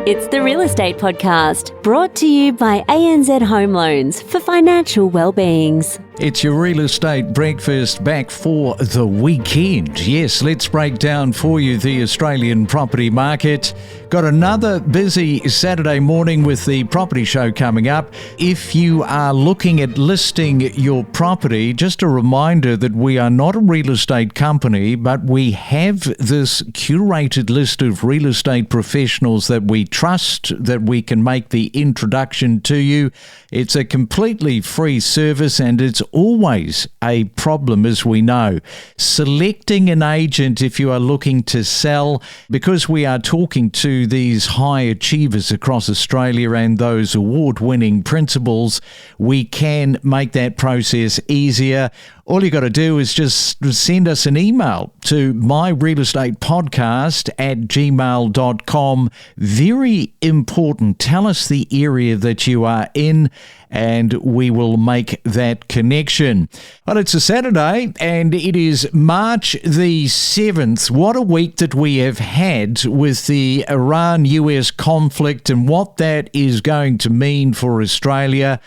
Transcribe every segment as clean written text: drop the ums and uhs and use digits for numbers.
It's the Real Estate Podcast, brought to you by ANZ Home Loans for financial well-beings. It's your real estate breakfast back for the weekend. Yes, let's break down for you the Australian property market. Got another busy Saturday morning with the property show coming up. If you are looking at listing your property, just a reminder that we are not a real estate company, but we have this curated list of real estate professionals that we trust, that we can make the introduction to you. It's a completely free service, and it's always a problem, as we know. Selecting an agent if you are looking to sell, because we are talking to these high achievers across Australia and those award-winning principals, we can make that process easier. All you got to do is just send us an email to myrealestatepodcast@gmail.com. Very important. Tell us the area that you are in, and we will make that connection. Well, it's a Saturday, and it is March the 7th. What a week that we have had with the Iran-US conflict and what that is going to mean for Australia.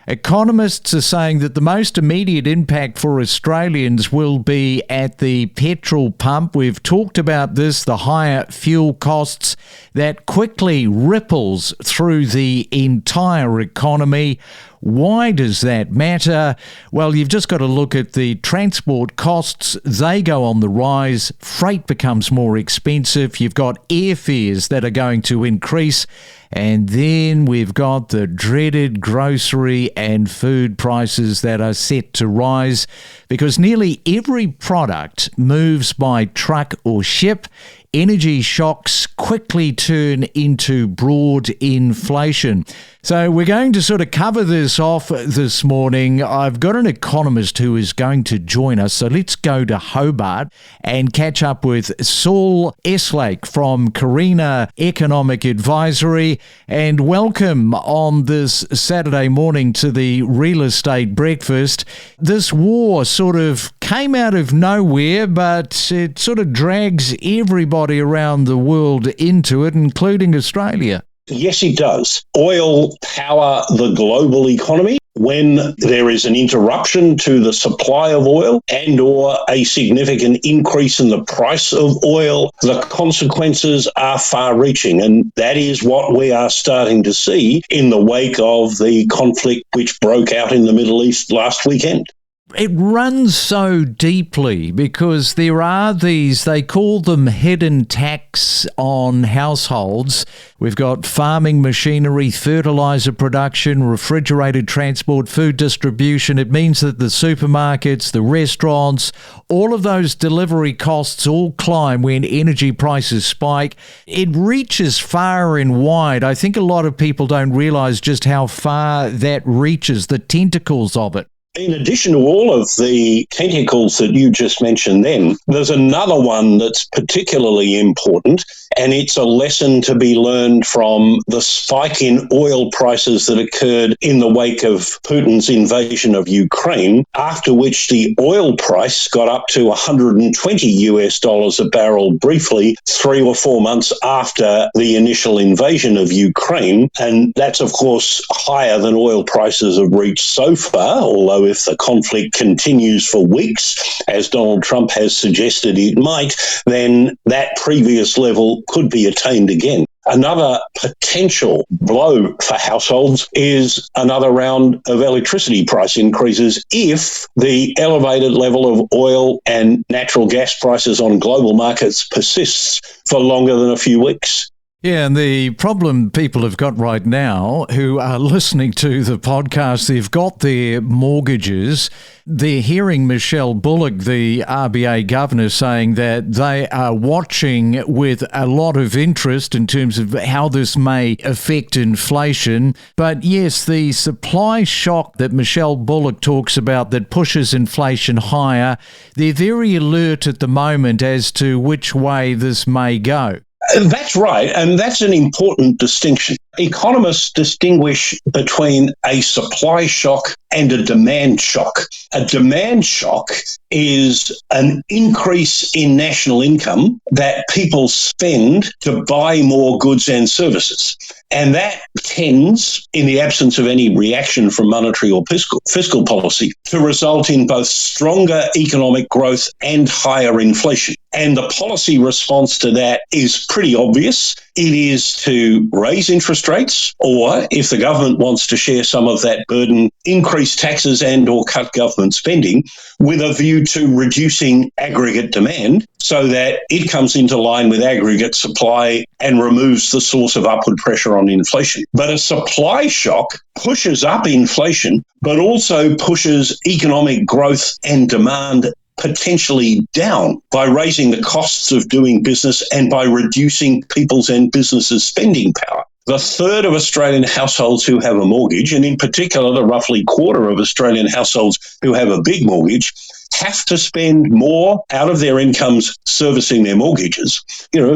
Economists are saying that the most immediate impact for Australians will be at the petrol pump. We've talked about this, the higher fuel costs that quickly ripples through the entire economy. Why does that matter? Well, you've just got to look at the transport costs. They go on the rise. Freight becomes more expensive. You've got airfares that are going to increase. And then we've got the dreaded grocery and food prices that are set to rise because nearly every product moves by truck or ship. Energy shocks quickly turn into broad inflation. So we're going to sort of cover this off this morning. I've got an economist who is going to join us. So let's go to Hobart and catch up with Saul Eslake from Corinna Economic Advisory. And welcome on this Saturday morning to the Real Estate Breakfast. This war sort of came out of nowhere, but it sort of drags everybody around the world into it, including Australia. Yes, it does. Oil power the global economy. When there is an interruption to the supply of oil and or a significant increase in the price of oil, the consequences are far-reaching. And that is what we are starting to see in the wake of the conflict which broke out in the Middle East last weekend. It runs so deeply because there are these, they call them hidden tax on households. We've got farming machinery, fertiliser production, refrigerated transport, food distribution. It means that the supermarkets, the restaurants, all of those delivery costs all climb when energy prices spike. It reaches far and wide. I think a lot of people don't realise just how far that reaches, the tentacles of it. In addition to all of the tentacles that you just mentioned then, there's another one that's particularly important, and it's a lesson to be learned from the spike in oil prices that occurred in the wake of Putin's invasion of Ukraine, after which the oil price got up to $120 a barrel briefly 3 or 4 months after the initial invasion of Ukraine. And that's, of course, higher than oil prices have reached so far, although if the conflict continues for weeks, as Donald Trump has suggested it might, then that previous level could be attained again. Another potential blow for households is another round of electricity price increases if the elevated level of oil and natural gas prices on global markets persists for longer than a few weeks. Yeah, and the problem people have got right now who are listening to the podcast, they've got their mortgages. They're hearing Michelle Bullock, the RBA governor, saying that they are watching with a lot of interest in terms of how this may affect inflation. But yes, the supply shock that Michelle Bullock talks about that pushes inflation higher, they're very alert at the moment as to which way this may go. That's right, and that's an important distinction. Economists distinguish between a supply shock and a demand shock. A demand shock is an increase in national income that people spend to buy more goods and services. And that tends, in the absence of any reaction from monetary or fiscal policy, to result in both stronger economic growth and higher inflation. And the policy response to that is pretty obvious. It is to raise interest rates, or if the government wants to share some of that burden, increase taxes and or cut government spending with a view to reducing aggregate demand so that it comes into line with aggregate supply and removes the source of upward pressure on inflation. But a supply shock pushes up inflation, but also pushes economic growth and demand potentially down by raising the costs of doing business and by reducing people's and businesses' spending power. The third of Australian households who have a mortgage, and in particular the roughly quarter of Australian households who have a big mortgage, have to spend more out of their incomes servicing their mortgages.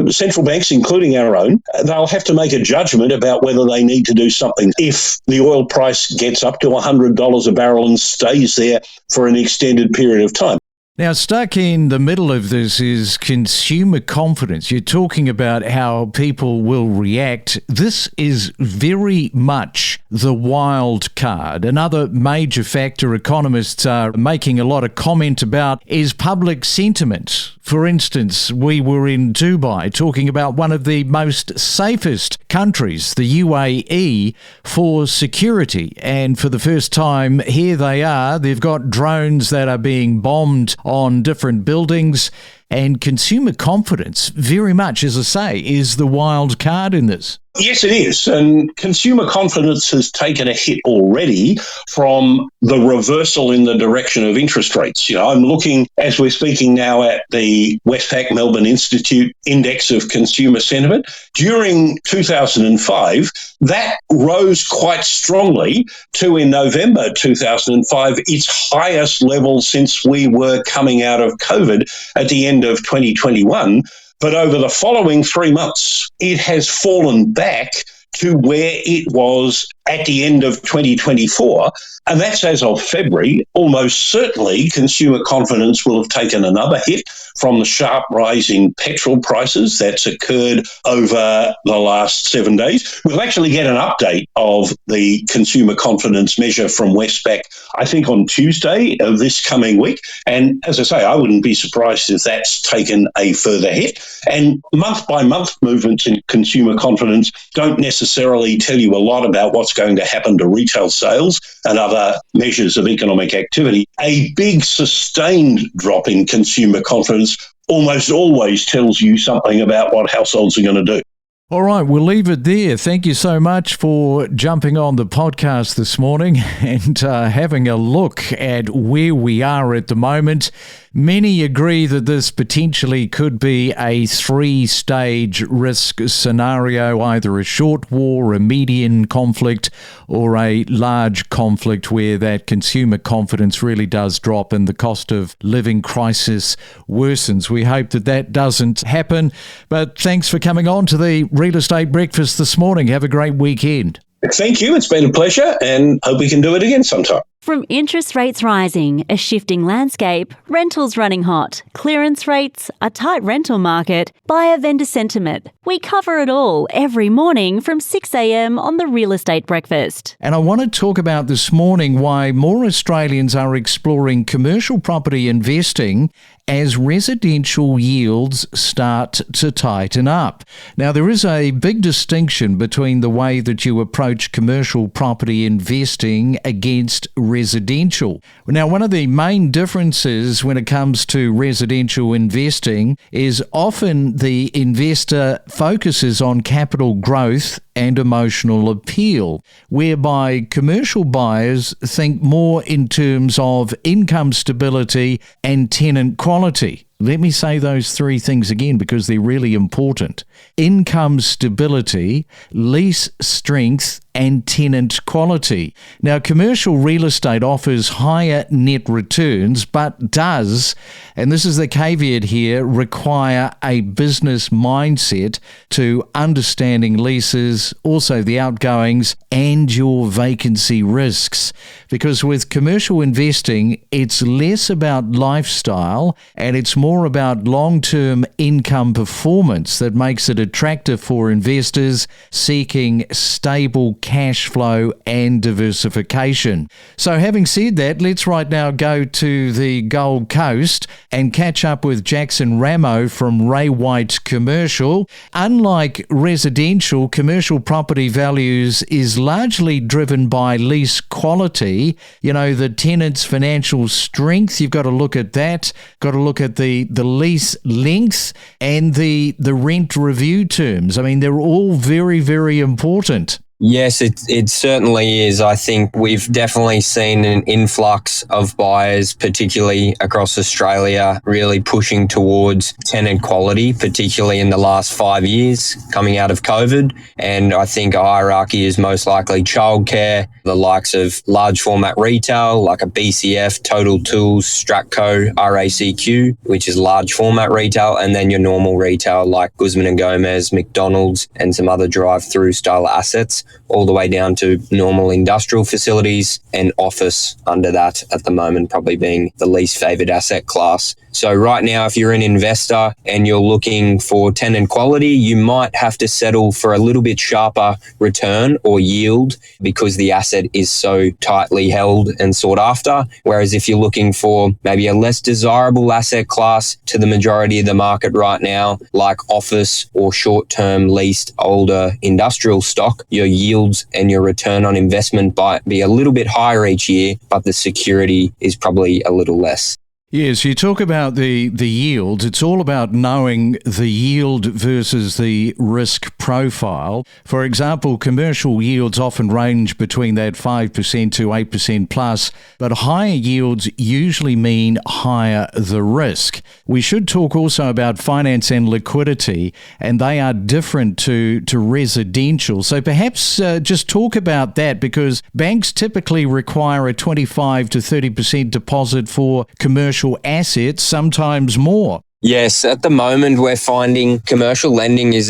Central banks, including our own, they'll have to make a judgment about whether they need to do something if the oil price gets up to $100 a barrel and stays there for an extended period of time. Now, stuck in the middle of this is consumer confidence. You're talking about how people will react. This is very much the wild card. Another major factor economists are making a lot of comment about is public sentiment. For instance, we were in Dubai talking about one of the most safest countries, the UAE, for security. And for the first time, here they are. They've got drones that are being bombed on different buildings. And consumer confidence, very much, as I say, is the wild card in this. Yes, it is. And consumer confidence has taken a hit already from the reversal in the direction of interest rates. I'm looking, as we're speaking now, at the Westpac Melbourne Institute Index of Consumer Sentiment. During 2005, that rose quite strongly to, in November 2005, its highest level since we were coming out of COVID at the end of 2021. But over the following 3 months, it has fallen back to where it was at the end of 2024, and that's as of February. Almost certainly consumer confidence will have taken another hit from the sharp rise in petrol prices that's occurred over the last 7 days. We'll actually get an update of the consumer confidence measure from Westpac, I think on Tuesday of this coming week. And as I say, I wouldn't be surprised if that's taken a further hit. And month-by-month movements in consumer confidence don't necessarily tell you a lot about what's going to happen to retail sales and other measures of economic activity. A big sustained drop in consumer confidence almost always tells you something about what households are going to do. All right, we'll leave it there. Thank you so much for jumping on the podcast this morning and having a look at where we are at the moment. Many agree that this potentially could be a 3-stage risk scenario, either a short war, a medium conflict, or a large conflict where that consumer confidence really does drop and the cost of living crisis worsens. We hope that that doesn't happen. But thanks for coming on to the Real Estate Breakfast this morning. Have a great weekend. Thank you. It's been a pleasure and hope we can do it again sometime. From interest rates rising, a shifting landscape, rentals running hot, clearance rates, a tight rental market, buyer-vendor sentiment. We cover it all every morning from 6 a.m. on the Real Estate Breakfast. And I want to talk about this morning why more Australians are exploring commercial property investing as residential yields start to tighten up. Now, there is a big distinction between the way that you approach commercial property investing against residential. Now, one of the main differences when it comes to residential investing is often the investor focuses on capital growth and emotional appeal, whereby commercial buyers think more in terms of income stability and tenant quality. Let me say those three things again because they're really important. Income stability, lease strength, and tenant quality. Now, commercial real estate offers higher net returns, but does, and this is the caveat here, require a business mindset to understanding leases, also the outgoings, and your vacancy risks. Because with commercial investing, it's less about lifestyle and it's more about long-term income performance that makes it attractive for investors seeking stable cash flow and diversification. So having said that, let's right now go to the Gold Coast and catch up with Jackson Ramo from Ray White Commercial. Unlike residential, commercial property values is largely driven by lease quality. You know, the tenant's financial strength, you've got to look at that. Got to look at the lease length and the rent review terms. I mean, they're all very, very important. Yes, it certainly is. I think we've definitely seen an influx of buyers, particularly across Australia, really pushing towards tenant quality, particularly in the last 5 years coming out of COVID. And I think a hierarchy is most likely childcare, the likes of large format retail like a BCF, Total Tools, Stratco, RACQ, which is large format retail, and then your normal retail like Guzman and Gomez, McDonald's, and some other drive-through style assets, all the way down to normal industrial facilities and office under that at the moment, probably being the least favoured asset class. So right now, if you're an investor and you're looking for tenant quality, you might have to settle for a little bit sharper return or yield because the asset is so tightly held and sought after. Whereas if you're looking for maybe a less desirable asset class to the majority of the market right now, like office or short-term leased older industrial stock, your yields and your return on investment might be a little bit higher each year, but the security is probably a little less. Yes, you talk about the yields. It's all about knowing the yield versus the risk profile. For example, commercial yields often range between that 5% to 8% plus, but higher yields usually mean higher the risk. We should talk also about finance and liquidity, and they are different to residential. So perhaps just talk about that, because banks typically require a 25 to 30% deposit for commercial assets, sometimes more. Yes, at the moment we're finding commercial lending is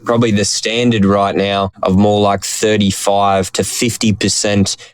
probably the standard right now of more like 35 to 50%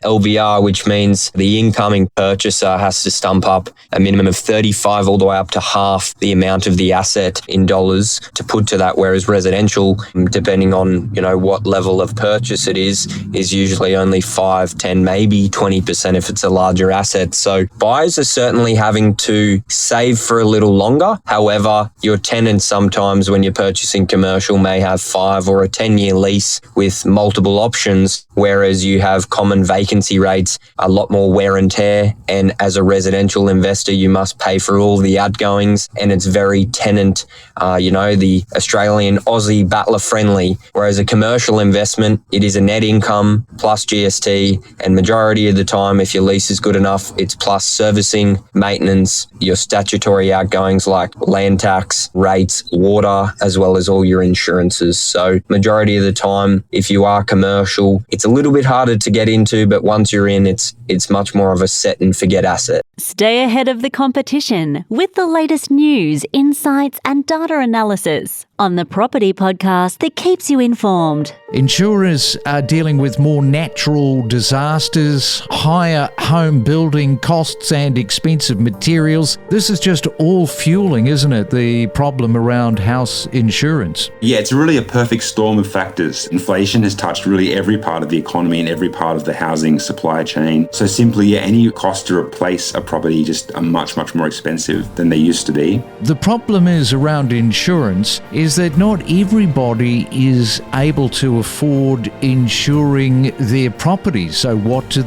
LVR, which means the incoming purchaser has to stump up a minimum of 35 all the way up to half the amount of the asset in dollars to put to that, whereas residential, depending on what level of purchase it is usually only 5, 10, maybe 20% if it's a larger asset. So buyers are certainly having to save for a little longer. However, your tenants sometimes when you're purchasing commercial may have 5 or a 10-year lease with multiple options, whereas you have common vacancy rates, a lot more wear and tear. And as a residential investor, you must pay for all the outgoings, and it's very tenant, the Australian Aussie battler friendly. Whereas a commercial investment, it is a net income plus GST, and majority of the time, if your lease is good enough, it's plus servicing, maintenance, your statutory outgoings like land tax, rates, water, as well as all your insurances. So majority of the time, if you are commercial, it's a little bit harder to get into, but once you're in, it's much more of a set and forget asset. Stay ahead of the competition with the latest news, insights and data analysis on the Property Podcast that keeps you informed. Insurers are dealing with more natural disasters, higher home building costs and expensive materials. This is just all fueling, isn't it, the problem around house insurance? Yeah, it's really a perfect storm of factors. Inflation has touched really every part of the economy and every part of the housing supply chain. So simply, any cost to replace a property just are much more expensive than they used to be. The problem is around insurance is that not everybody is able to afford insuring their property. So what do?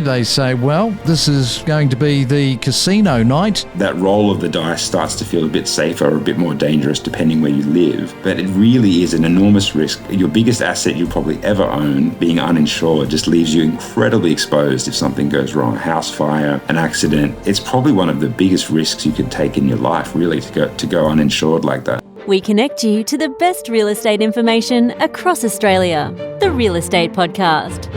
They say, well, this is going to be the casino night. That roll of the dice starts to feel a bit safer or a bit more dangerous depending where you live. But it really is an enormous risk. Your biggest asset you'll probably ever own, being uninsured, just leaves you incredibly exposed if something goes wrong. A house fire, an accident. It's probably one of the biggest risks you could take in your life, really, to go uninsured like that. We connect you to the best real estate information across Australia. The Real Estate Podcast.